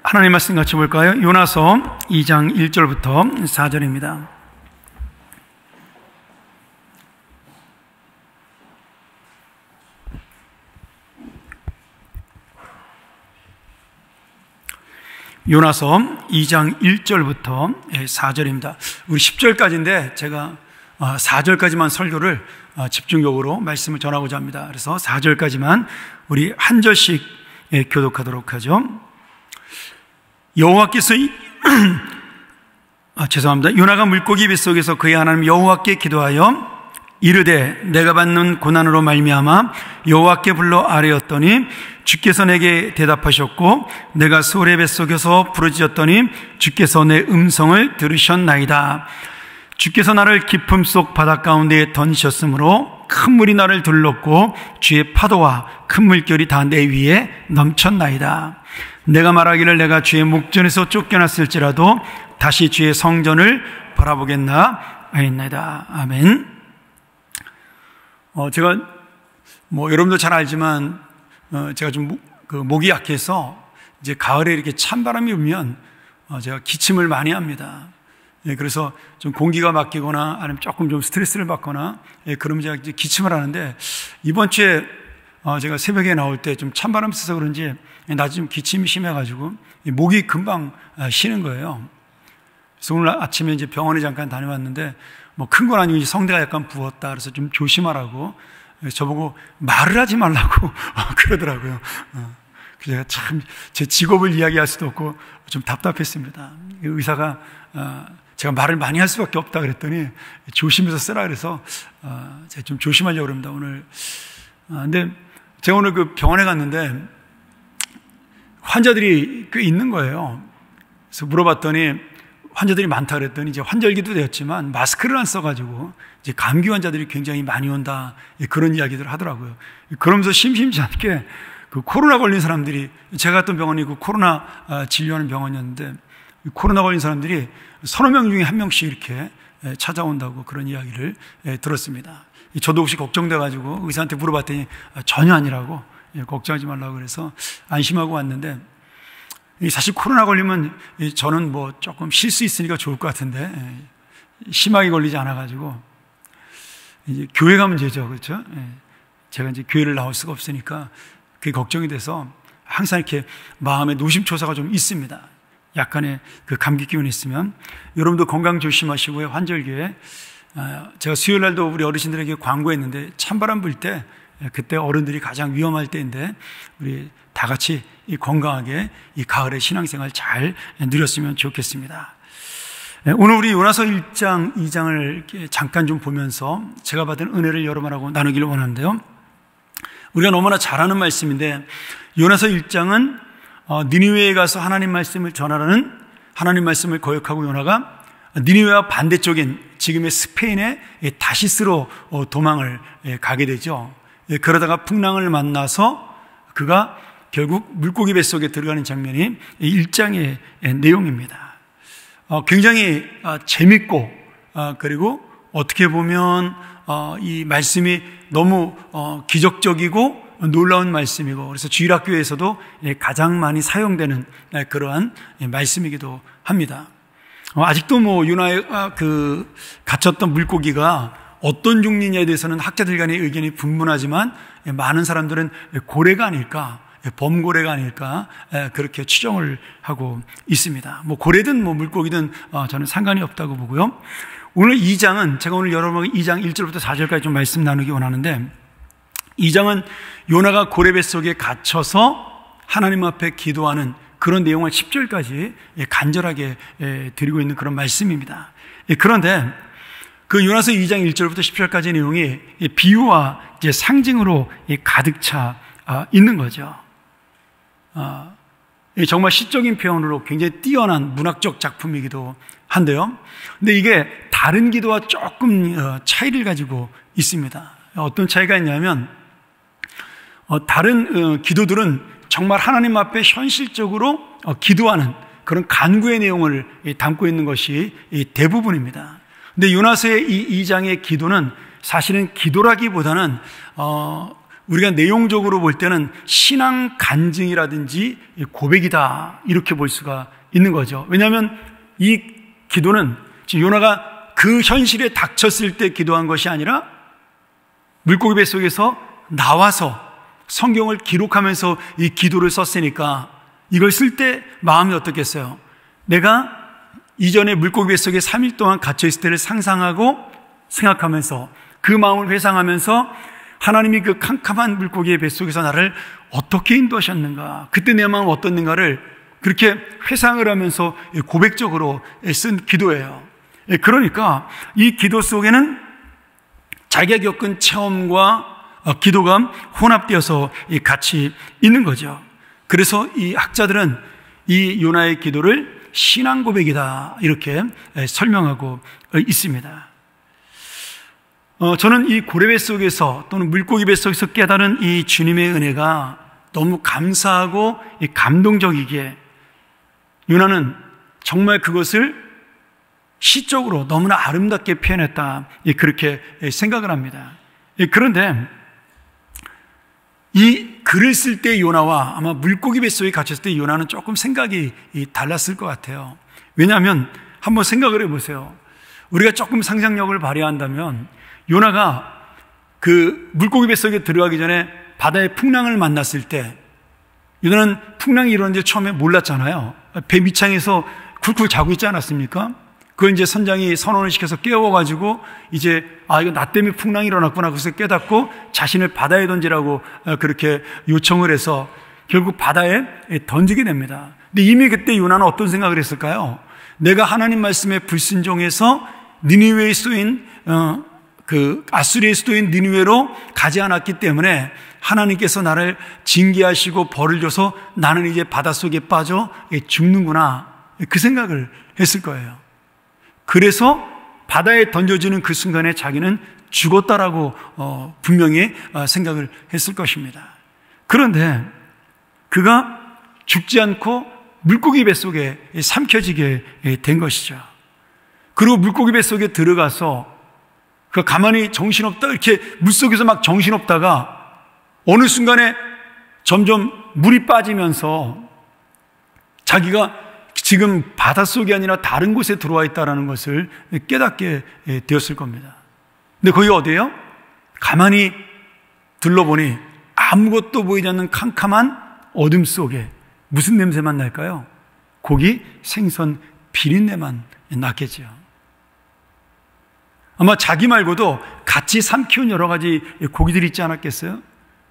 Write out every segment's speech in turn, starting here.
하나님 말씀 같이 볼까요? 요나서 2장 1절부터 4절입니다. 요나서 2장 1절부터 4절입니다. 우리 10절까지인데 제가 4절까지만 설교를 집중적으로 말씀을 전하고자 합니다. 그래서 4절까지만 우리 한 절씩 교독하도록 하죠. 여호와께서 죄송합니다. 요나가 물고기 뱃속에서 그의 하나님 여호와께 기도하여 이르되 내가 받는 고난으로 말미암아 여호와께 불러 아뢰었더니 주께서 내게 대답하셨고 내가 소래 뱃속에서 부르짖었더니 주께서 내 음성을 들으셨나이다. 주께서 나를 깊음 속 바다 가운데에 던지셨으므로 큰 물이 나를 둘렀고 주의 파도와 큰 물결이 다 내 위에 넘쳤나이다. 내가 말하기를 내가 주의 목전에서 쫓겨났을지라도 다시 주의 성전을 바라보겠나 하였나이다. 아멘. 제가 여러분도 잘 알지만 제가 좀 목이 약해서 이제 가을에 이렇게 찬바람이 불면 제가 기침을 많이 합니다. 그래서 좀 공기가 막히거나 아니면 조금 좀 스트레스를 받거나 그러면 제가 이제 기침을 하는데 이번 주에 제가 새벽에 나올 때 좀 찬바람 쐬서 그런지 낮에 좀 기침이 심해가지고 목이 금방 쉬는 거예요. 그래서 오늘 아침에 이제 병원에 잠깐 다녀왔는데 큰 건 아니고 성대가 약간 부었다. 그래서 좀 조심하라고 저보고 말을 하지 말라고 그러더라고요. 제가 참 제 직업을 이야기할 수도 없고 좀 답답했습니다. 의사가 제가 말을 많이 할 수밖에 없다 그랬더니 조심해서 쓰라 그래서 제가 좀 조심하려고 합니다. 오늘. 근데 제가 오늘 그 병원에 갔는데 환자들이 꽤 있는 거예요. 그래서 물어봤더니 환자들이 많다 그랬더니 이제 환절기도 되었지만 마스크를 안 써가지고 이제 감기 환자들이 굉장히 많이 온다 그런 이야기들 하더라고요. 그러면서 심심치 않게 그 코로나 걸린 사람들이 제가 갔던 병원이 그 코로나 진료하는 병원이었는데 코로나 걸린 사람들이 서너 명 중에 한 명씩 이렇게 찾아온다고 그런 이야기를 들었습니다. 저도 혹시 걱정돼가지고 의사한테 물어봤더니 전혀 아니라고 걱정하지 말라고 그래서 안심하고 왔는데 사실 코로나 걸리면 저는 조금 쉴 수 있으니까 좋을 것 같은데 심하게 걸리지 않아가지고 이제 교회 가면 되죠, 그렇죠? 제가 이제 교회를 나올 수가 없으니까 그게 걱정이 돼서 항상 이렇게 마음에 노심초사가 좀 있습니다. 약간의 그 감기 기운이 있으면 여러분도 건강 조심하시고요. 환절기에 제가 수요일 날도 우리 어르신들에게 광고했는데 찬바람 불 때 그때 어른들이 가장 위험할 때인데 우리 다 같이 건강하게 이 가을의 신앙생활 잘 누렸으면 좋겠습니다. 오늘 우리 요나서 1장, 2장을 잠깐 좀 보면서 제가 받은 은혜를 여러분하고 나누기를 원하는데요. 우리가 너무나 잘 아는 말씀인데 요나서 1장은 니느웨에 가서 하나님 말씀을 전하라는 하나님 말씀을 거역하고 요나가 니느웨와 반대쪽인 지금의 스페인의 다시스로 도망을 가게 되죠. 그러다가 풍랑을 만나서 그가 결국 물고기 뱃속에 들어가는 장면이 1장의 내용입니다. 굉장히 재밌고 그리고 어떻게 보면 이 말씀이 너무 기적적이고 놀라운 말씀이고 그래서 주일학교에서도 가장 많이 사용되는 그러한 말씀이기도 합니다. 아직도 요나가 갇혔던 물고기가 어떤 종류냐에 대해서는 학자들 간의 의견이 분분하지만 많은 사람들은 고래가 아닐까, 범고래가 아닐까 그렇게 추정을 하고 있습니다. 고래든 물고기든 저는 상관이 없다고 보고요. 오늘 2장은 제가 오늘 여러분에게 2장 1절부터 4절까지 좀 말씀 나누기 원하는데 2장은 요나가 고래 뱃속에 갇혀서 하나님 앞에 기도하는 그런 내용을 10절까지 간절하게 드리고 있는 그런 말씀입니다. 그런데 그 요나서 2장 1절부터 10절까지의 내용이 비유와 이제 상징으로 가득 차 있는 거죠. 정말 시적인 표현으로 굉장히 뛰어난 문학적 작품이기도 한데요. 근데 이게 다른 기도와 조금 차이를 가지고 있습니다. 어떤 차이가 있냐면 다른 기도들은 정말 하나님 앞에 현실적으로 기도하는 그런 간구의 내용을 담고 있는 것이 대부분입니다. 근데 요나서의 이 2장의 기도는 사실은 기도라기보다는 우리가 내용적으로 볼 때는 신앙 간증이라든지 고백이다, 이렇게 볼 수가 있는 거죠. 왜냐하면 이 기도는 요나가 그 현실에 닥쳤을 때 기도한 것이 아니라 물고기 뱃속에서 나와서 성경을 기록하면서 이 기도를 썼으니까 이걸 쓸 때 마음이 어떻겠어요? 내가 이전에 물고기 뱃속에 3일 동안 갇혀있을 때를 상상하고 생각하면서 그 마음을 회상하면서 하나님이 그 캄캄한 물고기의 뱃속에서 나를 어떻게 인도하셨는가, 그때 내 마음은 어떻는가를 그렇게 회상을 하면서 고백적으로 쓴 기도예요. 그러니까 이 기도 속에는 자기가 겪은 체험과 기도가 혼합되어서 같이 있는 거죠. 그래서 이 학자들은 이 요나의 기도를 신앙 고백이다, 이렇게 설명하고 있습니다. 저는 이 고래배 속에서 또는 물고기 배 속에서 깨달은 이 주님의 은혜가 너무 감사하고 감동적이기에 요나는 정말 그것을 시적으로 너무나 아름답게 표현했다, 그렇게 생각을 합니다. 그런데 이 글을 쓸 때 요나와 아마 물고기 뱃속에 갇혔을 때 요나는 조금 생각이 달랐을 것 같아요. 왜냐하면 한번 생각을 해보세요. 우리가 조금 상상력을 발휘한다면 요나가 그 물고기 뱃속에 들어가기 전에 바다의 풍랑을 만났을 때 요나는 풍랑이 일어나는지 처음에 몰랐잖아요. 배 밑창에서 쿨쿨 자고 있지 않았습니까? 그걸 이제 선장이 선원을 시켜서 깨워가지고 이제 이거 나 때문에 풍랑이 일어났구나, 그래서 깨닫고 자신을 바다에 던지라고 그렇게 요청을 해서 결국 바다에 던지게 됩니다. 근데 이미 그때 요나는 어떤 생각을 했을까요? 내가 하나님 말씀에 불순종해서 니느웨의 수도인 그 아수리의 수도인 니느웨로 가지 않았기 때문에 하나님께서 나를 징계하시고 벌을 줘서 나는 이제 바닷속에 빠져 죽는구나, 그 생각을 했을 거예요. 그래서 바다에 던져지는 그 순간에 자기는 죽었다라고 분명히 생각을 했을 것입니다. 그런데 그가 죽지 않고 물고기 뱃속에 삼켜지게 된 것이죠. 그리고 물고기 뱃속에 들어가서 그 가만히 정신없다, 이렇게 물속에서 막 정신없다가 어느 순간에 점점 물이 빠지면서 자기가 지금 바닷속이 아니라 다른 곳에 들어와 있다는 것을 깨닫게 되었을 겁니다. 근데 거기 어디예요? 가만히 둘러보니 아무것도 보이지 않는 캄캄한 어둠 속에 무슨 냄새만 날까요? 고기, 생선, 비린내만 났겠죠. 아마 자기 말고도 같이 삼키운 여러 가지 고기들이 있지 않았겠어요?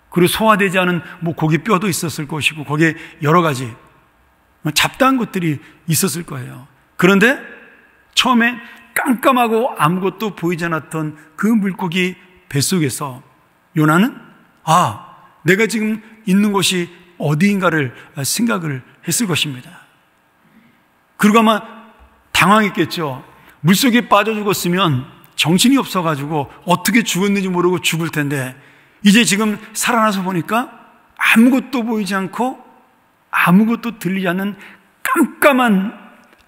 그리고 소화되지 않은 고기 뼈도 있었을 것이고 거기에 여러 가지 잡다한 것들이 있었을 거예요. 그런데 처음에 깜깜하고 아무것도 보이지 않았던 그 물고기 뱃속에서 요나는 내가 지금 있는 곳이 어디인가를 생각을 했을 것입니다. 그리고 아마 당황했겠죠. 물속에 빠져 죽었으면 정신이 없어가지고 어떻게 죽었는지 모르고 죽을 텐데 이제 지금 살아나서 보니까 아무것도 보이지 않고 아무것도 들리지 않는 깜깜한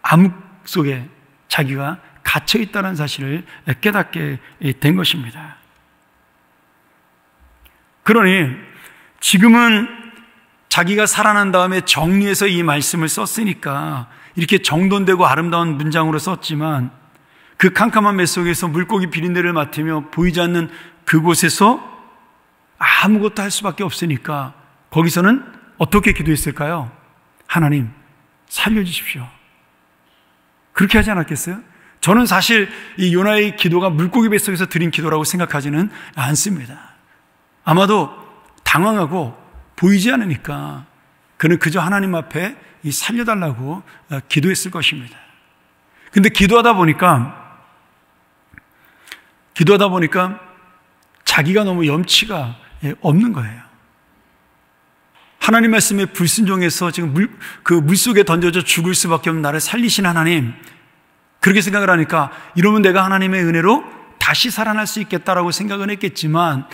암흑 속에 자기가 갇혀있다는 사실을 깨닫게 된 것입니다. 그러니 지금은 자기가 살아난 다음에 정리해서 이 말씀을 썼으니까 이렇게 정돈되고 아름다운 문장으로 썼지만 그 캄캄한 뱃속에서 물고기 비린내를 맡으며 보이지 않는 그곳에서 아무것도 할 수밖에 없으니까 거기서는 어떻게 기도했을까요? 하나님, 살려주십시오. 그렇게 하지 않았겠어요? 저는 사실 이 요나의 기도가 물고기 뱃속에서 드린 기도라고 생각하지는 않습니다. 아마도 당황하고 보이지 않으니까 그는 그저 하나님 앞에 살려달라고 기도했을 것입니다. 근데 기도하다 보니까 자기가 너무 염치가 없는 거예요. 하나님 말씀에 불순종해서 지금 그 물속에 던져져 죽을 수밖에 없는 나를 살리신 하나님, 그렇게 생각을 하니까 이러면 내가 하나님의 은혜로 다시 살아날 수 있겠다라고 생각은 했겠지만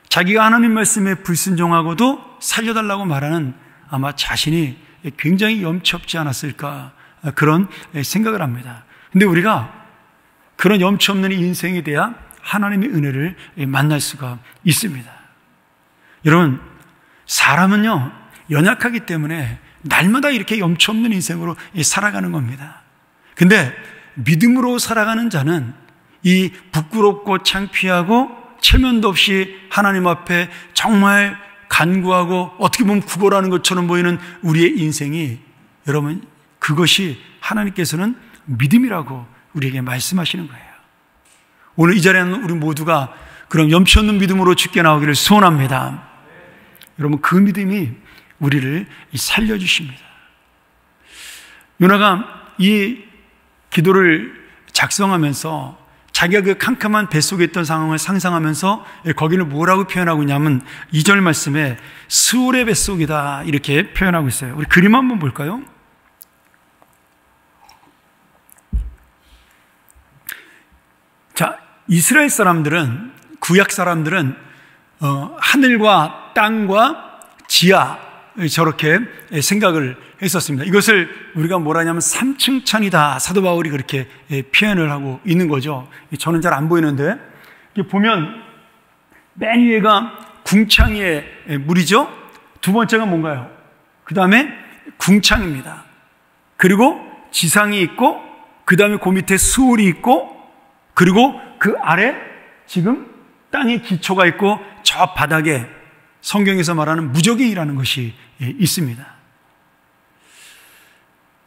자기가 하나님 말씀에 불순종하고도 살려달라고 말하는 아마 자신이 굉장히 염치 없지 않았을까, 그런 생각을 합니다. 근데 우리가 그런 염치 없는 인생이 돼야 하나님의 은혜를 만날 수가 있습니다. 여러분, 사람은요, 연약하기 때문에 날마다 이렇게 염치 없는 인생으로 살아가는 겁니다. 근데 믿음으로 살아가는 자는 이 부끄럽고 창피하고 체면도 없이 하나님 앞에 정말 간구하고 어떻게 보면 구걸하는 것처럼 보이는 우리의 인생이, 여러분, 그것이 하나님께서는 믿음이라고 우리에게 말씀하시는 거예요. 오늘 이 자리에는 우리 모두가 그럼 염치 없는 믿음으로 주께 나오기를 소원합니다. 여러분, 그 믿음이 우리를 살려주십니다. 요나가 이 기도를 작성하면서 자기가 그 캄캄한 뱃속에 있던 상황을 상상하면서 거기는 뭐라고 표현하고 있냐면 2절 말씀에 스올의 뱃속이다 이렇게 표현하고 있어요. 우리 그림 한번 볼까요? 자, 이스라엘 사람들은, 구약 사람들은 하늘과 땅과 지하, 저렇게 생각을 했었습니다. 이것을 우리가 뭐라냐면 삼층천이다, 사도 바울이 그렇게 표현을 하고 있는 거죠. 저는 잘 안 보이는데 보면 맨 위에가 궁창의 물이죠. 두 번째가 뭔가요? 그 다음에 궁창입니다. 그리고 지상이 있고, 그 다음에 그 밑에 수월이 있고, 그리고 그 아래 지금 땅의 기초가 있고, 저 바닥에 성경에서 말하는 무저갱이라는 것이 있습니다.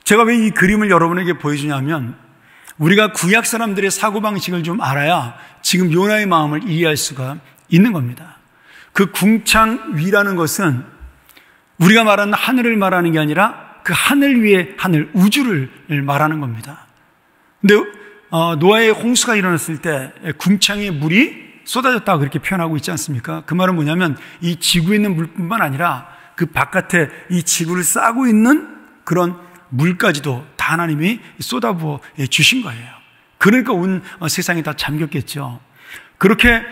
제가 왜 이 그림을 여러분에게 보여주냐면, 우리가 구약 사람들의 사고방식을 좀 알아야 지금 요나의 마음을 이해할 수가 있는 겁니다. 그 궁창 위라는 것은 우리가 말하는 하늘을 말하는 게 아니라 그 하늘 위의 하늘, 우주를 말하는 겁니다. 근데 노아의 홍수가 일어났을 때 궁창의 물이 쏟아졌다고 그렇게 표현하고 있지 않습니까? 그 말은 뭐냐면 이 지구에 있는 물뿐만 아니라 그 바깥에 이 지구를 싸고 있는 그런 물까지도 다 하나님이 쏟아부어 주신 거예요. 그러니까 온 세상이 다 잠겼겠죠. 그렇게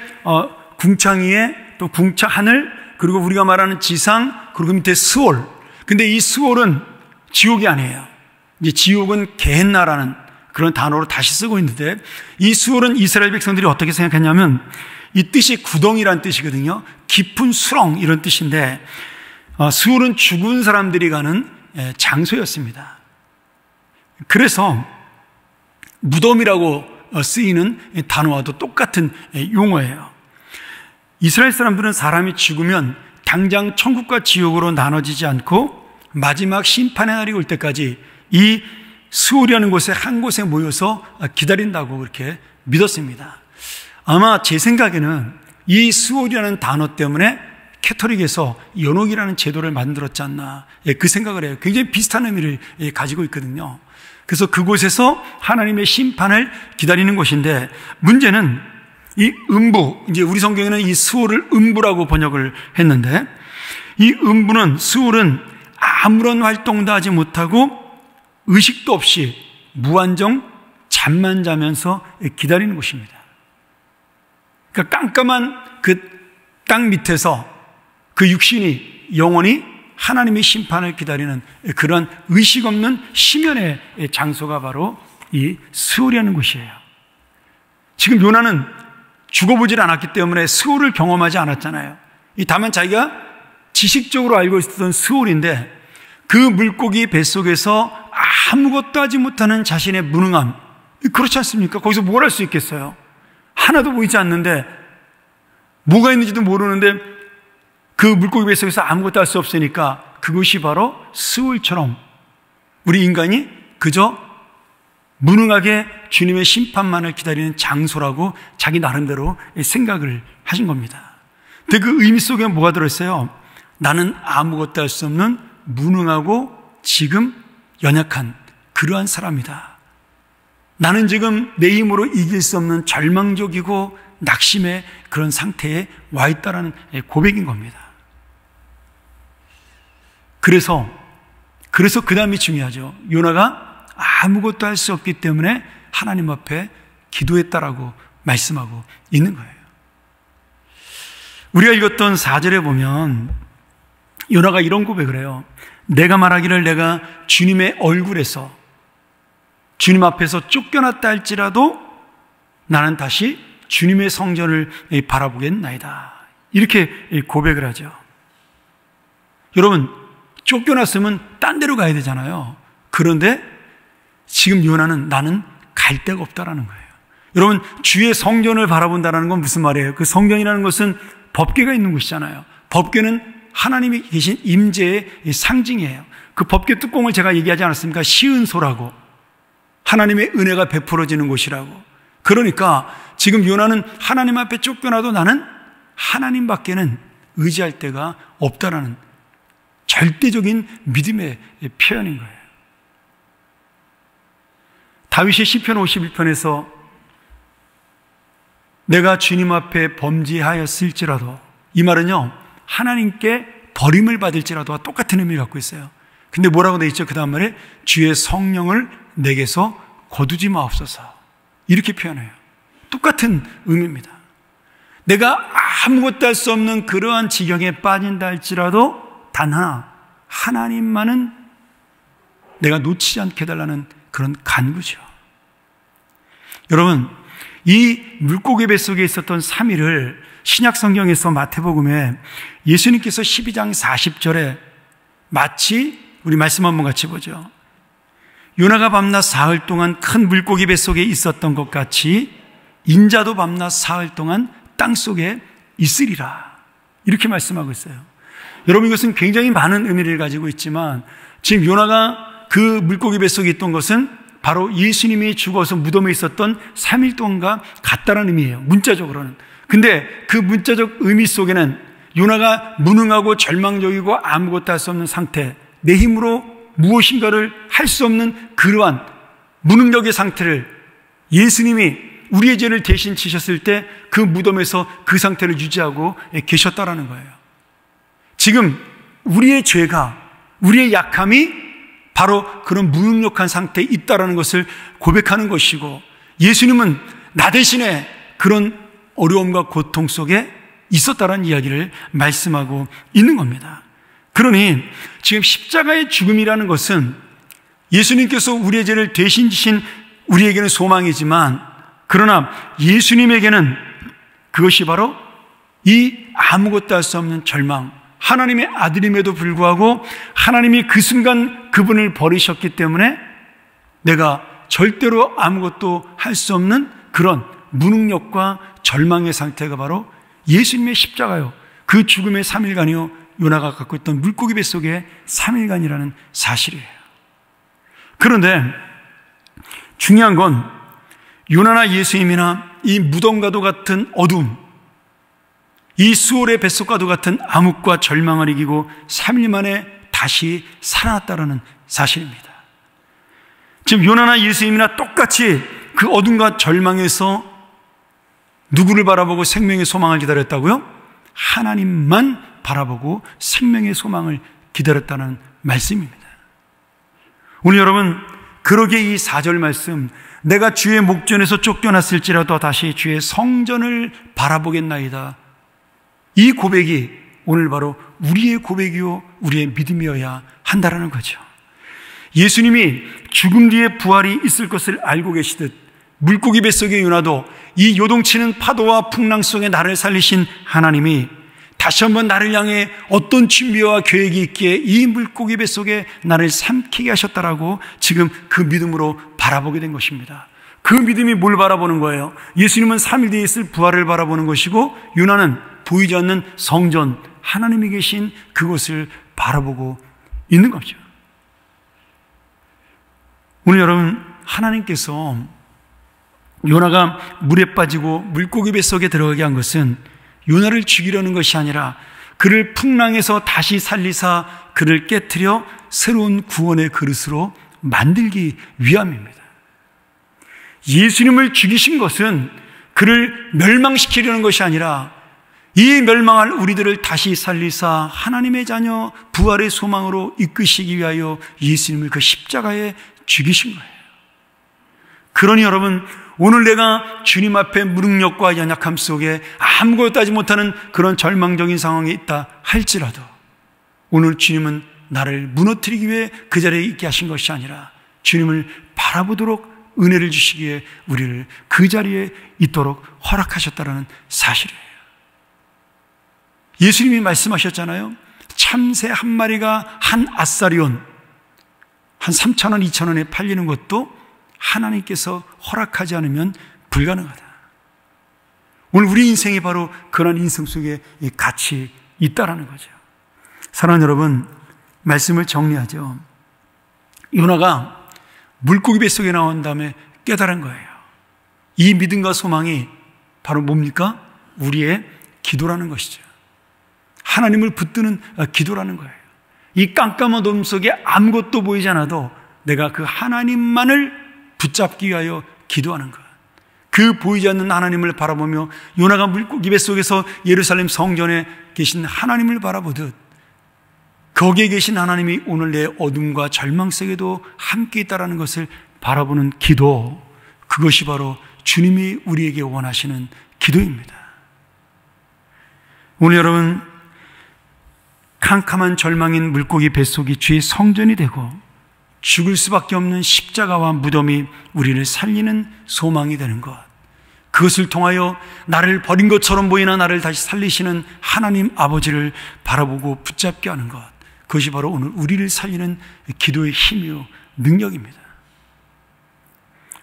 궁창 위에 또 궁창 하늘, 그리고 우리가 말하는 지상, 그리고 밑에 스올. 근데 이 스올은 지옥이 아니에요. 이제 지옥은 게헨나라는 그런 단어로 다시 쓰고 있는데, 이 스올은 이스라엘 백성들이 어떻게 생각했냐면 이 뜻이 구덩이란 뜻이거든요. 깊은 수렁 이런 뜻인데, 스올은 죽은 사람들이 가는 장소였습니다. 그래서 무덤이라고 쓰이는 단어와도 똑같은 용어예요. 이스라엘 사람들은 사람이 죽으면 당장 천국과 지옥으로 나눠지지 않고 마지막 심판의 날이 올 때까지 이 스올이라는 곳에 한 곳에 모여서 기다린다고 그렇게 믿었습니다. 아마 제 생각에는 이 스올이라는 단어 때문에 캐토릭에서 연옥이라는 제도를 만들었지 않나, 그 생각을 해요. 굉장히 비슷한 의미를 가지고 있거든요. 그래서 그곳에서 하나님의 심판을 기다리는 곳인데, 문제는 이 음부, 이제 우리 성경에는 이 스올을 음부라고 번역을 했는데, 이 음부는, 스올은 아무런 활동도 하지 못하고 의식도 없이 무한정 잠만 자면서 기다리는 곳입니다. 그러니까 깜깜한 그 땅 밑에서 그 육신이 영원히 하나님의 심판을 기다리는 그런 의식 없는 심연의 장소가 바로 이 스올이라는 곳이에요. 지금 요나는 죽어보질 않았기 때문에 스올을 경험하지 않았잖아요. 다만 자기가 지식적으로 알고 있었던 스올인데, 그 물고기 뱃속에서 아무것도 하지 못하는 자신의 무능함, 그렇지 않습니까? 거기서 뭘 할 수 있겠어요? 하나도 보이지 않는데, 뭐가 있는지도 모르는데 그 물고기 뱃속에서 아무것도 할 수 없으니까 그것이 바로 스올처럼 우리 인간이 그저 무능하게 주님의 심판만을 기다리는 장소라고 자기 나름대로 생각을 하신 겁니다. 근데 그 의미 속에 뭐가 들어있어요? 나는 아무것도 할 수 없는 무능하고 지금 연약한 그러한 사람이다. 나는 지금 내 힘으로 이길 수 없는 절망적이고 낙심의 그런 상태에 와 있다라는 고백인 겁니다. 그래서 그 다음이 중요하죠. 요나가 아무것도 할 수 없기 때문에 하나님 앞에 기도했다라고 말씀하고 있는 거예요. 우리가 읽었던 4절에 보면 요나가 이런 고백을 해요. 내가 말하기를 내가 주님의 얼굴에서 주님 앞에서 쫓겨났다 할지라도 나는 다시 주님의 성전을 바라보겠나이다. 이렇게 고백을 하죠. 여러분, 쫓겨났으면 딴 데로 가야 되잖아요. 그런데 지금 요나는 나는 갈 데가 없다라는 거예요. 여러분, 주의 성전을 바라본다는 건 무슨 말이에요? 그 성전이라는 것은 법궤가 있는 곳이잖아요. 법궤는 하나님이 계신 임재의 상징이에요. 그 법궤 뚜껑을 제가 얘기하지 않았습니까? 시은소라고, 하나님의 은혜가 베풀어지는 곳이라고. 그러니까 지금 요나는 하나님 앞에 쫓겨나도 나는 하나님밖에는 의지할 데가 없다라는 절대적인 믿음의 표현인 거예요. 다윗이 시편 51편에서 내가 주님 앞에 범죄하였을지라도, 이 말은요, 하나님께 버림을 받을지라도와 똑같은 의미를 갖고 있어요. 근데 뭐라고 돼 있죠? 그 다음 말에 주의 성령을 내게서 거두지 마옵소서, 이렇게 표현해요. 똑같은 의미입니다. 내가 아무것도 할 수 없는 그러한 지경에 빠진다 할지라도 단 하나, 하나님만은 내가 놓치지 않게 해달라는 그런 간구죠. 여러분, 이 물고기 뱃속에 있었던 3일을 신약 성경에서 마태복음에 예수님께서 12장 40절에 마치, 우리 말씀 한번 같이 보죠. 요나가 밤낮 사흘 동안 큰 물고기 뱃속에 있었던 것 같이 인자도 밤낮 사흘 동안 땅속에 있으리라, 이렇게 말씀하고 있어요. 여러분, 이것은 굉장히 많은 의미를 가지고 있지만 지금 요나가 그 물고기 뱃속에 있던 것은 바로 예수님이 죽어서 무덤에 있었던 3일 동안과 같다는 의미예요, 문자적으로는. 근데 그 문자적 의미 속에는 요나가 무능하고 절망적이고 아무것도 할 수 없는 상태, 내 힘으로 무엇인가를 할 수 없는 그러한 무능력의 상태를 예수님이 우리의 죄를 대신 지셨을 때 그 무덤에서 그 상태를 유지하고 계셨다라는 거예요. 지금 우리의 죄가, 우리의 약함이 바로 그런 무능력한 상태에 있다라는 것을 고백하는 것이고, 예수님은 나 대신에 그런 어려움과 고통 속에 있었다라는 이야기를 말씀하고 있는 겁니다. 그러니 지금 십자가의 죽음이라는 것은 예수님께서 우리의 죄를 대신 지신 우리에게는 소망이지만, 그러나 예수님에게는 그것이 바로 이 아무것도 할 수 없는 절망, 하나님의 아들임에도 불구하고 하나님이 그 순간 그분을 버리셨기 때문에 내가 절대로 아무것도 할 수 없는 그런 무능력과 절망의 상태가 바로 예수님의 십자가요, 그 죽음의 3일간이요, 요나가 갖고 있던 물고기 뱃속의 3일간이라는 사실이에요. 그런데 중요한 건 요나나 예수님이나 이 무덤과도 같은 어둠, 이 수월의 뱃속과도 같은 암흑과 절망을 이기고 3일 만에 다시 살아났다는 사실입니다. 지금 요나나 예수님이나 똑같이 그 어둠과 절망에서 누구를 바라보고 생명의 소망을 기다렸다고요? 하나님만 바라보고 생명의 소망을 기다렸다는 말씀입니다. 오늘 여러분, 그러게 이 4절 말씀, 내가 주의 목전에서 쫓겨났을지라도 다시 주의 성전을 바라보겠나이다, 이 고백이 오늘 바로 우리의 고백이요, 우리의 믿음이어야 한다라는 거죠. 예수님이 죽음 뒤에 부활이 있을 것을 알고 계시듯 물고기 뱃속의 요나도 이 요동치는 파도와 풍랑 속에 나를 살리신 하나님이 다시 한번 나를 향해 어떤 준비와 계획이 있기에 이 물고기 뱃속에 나를 삼키게 하셨다라고 지금 그 믿음으로 바라보게 된 것입니다. 그 믿음이 뭘 바라보는 거예요? 예수님은 3일 뒤에 있을 부활을 바라보는 것이고, 요나는 보이지 않는 성전, 하나님이 계신 그곳을 바라보고 있는 거죠. 오늘 여러분, 하나님께서 요나가 물에 빠지고 물고기 뱃속에 들어가게 한 것은 요나를 죽이려는 것이 아니라 그를 풍랑에서 다시 살리사 그를 깨트려 새로운 구원의 그릇으로 만들기 위함입니다. 예수님을 죽이신 것은 그를 멸망시키려는 것이 아니라 이 멸망할 우리들을 다시 살리사 하나님의 자녀 부활의 소망으로 이끄시기 위하여 예수님을 그 십자가에 죽이신 거예요. 그러니 여러분, 오늘 내가 주님 앞에 무능력과 연약함 속에 아무것도 하지 못하는 그런 절망적인 상황에 있다 할지라도 오늘 주님은 나를 무너뜨리기 위해 그 자리에 있게 하신 것이 아니라 주님을 바라보도록 은혜를 주시기에 우리를 그 자리에 있도록 허락하셨다는 사실이에요. 예수님이 말씀하셨잖아요. 참새 한 마리가 한 아사리온, 한 3,000원, 2,000원에 팔리는 것도 하나님께서 허락하지 않으면 불가능하다. 오늘 우리 인생이 바로 그런 인생 속에 같이 있다라는 거죠. 사랑하는 여러분, 말씀을 정리하죠. 요나가 물고기 뱃속에 나온 다음에 깨달은 거예요. 이 믿음과 소망이 바로 뭡니까? 우리의 기도라는 것이죠. 하나님을 붙드는 기도라는 거예요. 이 깜깜한 어둠 속에 아무것도 보이지 않아도 내가 그 하나님만을 붙잡기 위하여 기도하는 것. 그 보이지 않는 하나님을 바라보며 요나가 물고기 뱃속에서 예루살렘 성전에 계신 하나님을 바라보듯 거기에 계신 하나님이 오늘 내 어둠과 절망 속에도 함께 있다는 것을 바라보는 기도, 그것이 바로 주님이 우리에게 원하시는 기도입니다. 오늘 여러분, 캄캄한 절망인 물고기 뱃속이 주의 성전이 되고 죽을 수밖에 없는 십자가와 무덤이 우리를 살리는 소망이 되는 것, 그것을 통하여 나를 버린 것처럼 보이나 나를 다시 살리시는 하나님 아버지를 바라보고 붙잡게 하는 것, 그것이 바로 오늘 우리를 살리는 기도의 힘이요 능력입니다.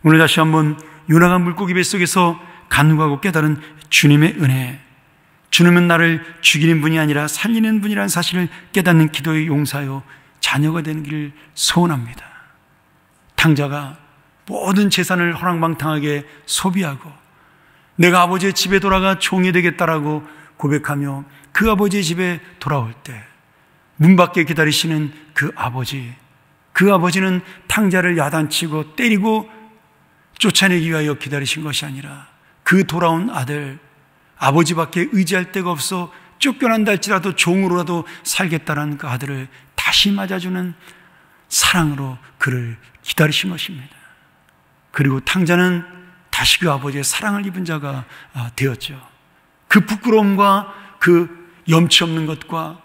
오늘 다시 한번 요나가 물고기 뱃속에서 간구하고 깨달은 주님의 은혜, 주님은 나를 죽이는 분이 아니라 살리는 분이라는 사실을 깨닫는 기도의 용사요 자녀가 되는 길을 소원합니다. 탕자가 모든 재산을 허랑방탕하게 소비하고 내가 아버지의 집에 돌아가 종이 되겠다라고 고백하며 그 아버지의 집에 돌아올 때 문 밖에 기다리시는 그 아버지는 탕자를 야단치고 때리고 쫓아내기 위하여 기다리신 것이 아니라 그 돌아온 아들, 아버지밖에 의지할 데가 없어 쫓겨난다 할지라도 종으로라도 살겠다라는 그 아들을 다시 맞아주는 사랑으로 그를 기다리신 것입니다. 그리고 탕자는 다시 그 아버지의 사랑을 입은 자가 되었죠. 그 부끄러움과 그 염치 없는 것과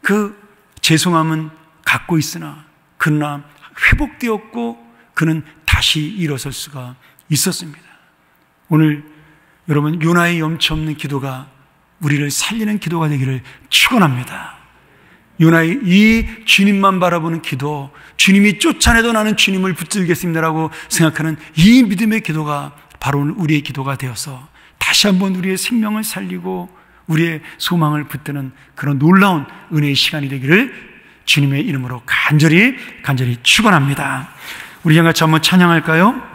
그 죄송함은 갖고 있으나 그러나 회복되었고 그는 다시 일어설 수가 있었습니다. 오늘 여러분, 요나의 염치 없는 기도가 우리를 살리는 기도가 되기를 축원합니다. 요나의 이 주님만 바라보는 기도, 주님이 쫓아내도 나는 주님을 붙들겠습니다라고 생각하는 이 믿음의 기도가 바로 우리의 기도가 되어서 다시 한번 우리의 생명을 살리고 우리의 소망을 붙드는 그런 놀라운 은혜의 시간이 되기를 주님의 이름으로 간절히 축원합니다. 우리 같이 한번 찬양할까요?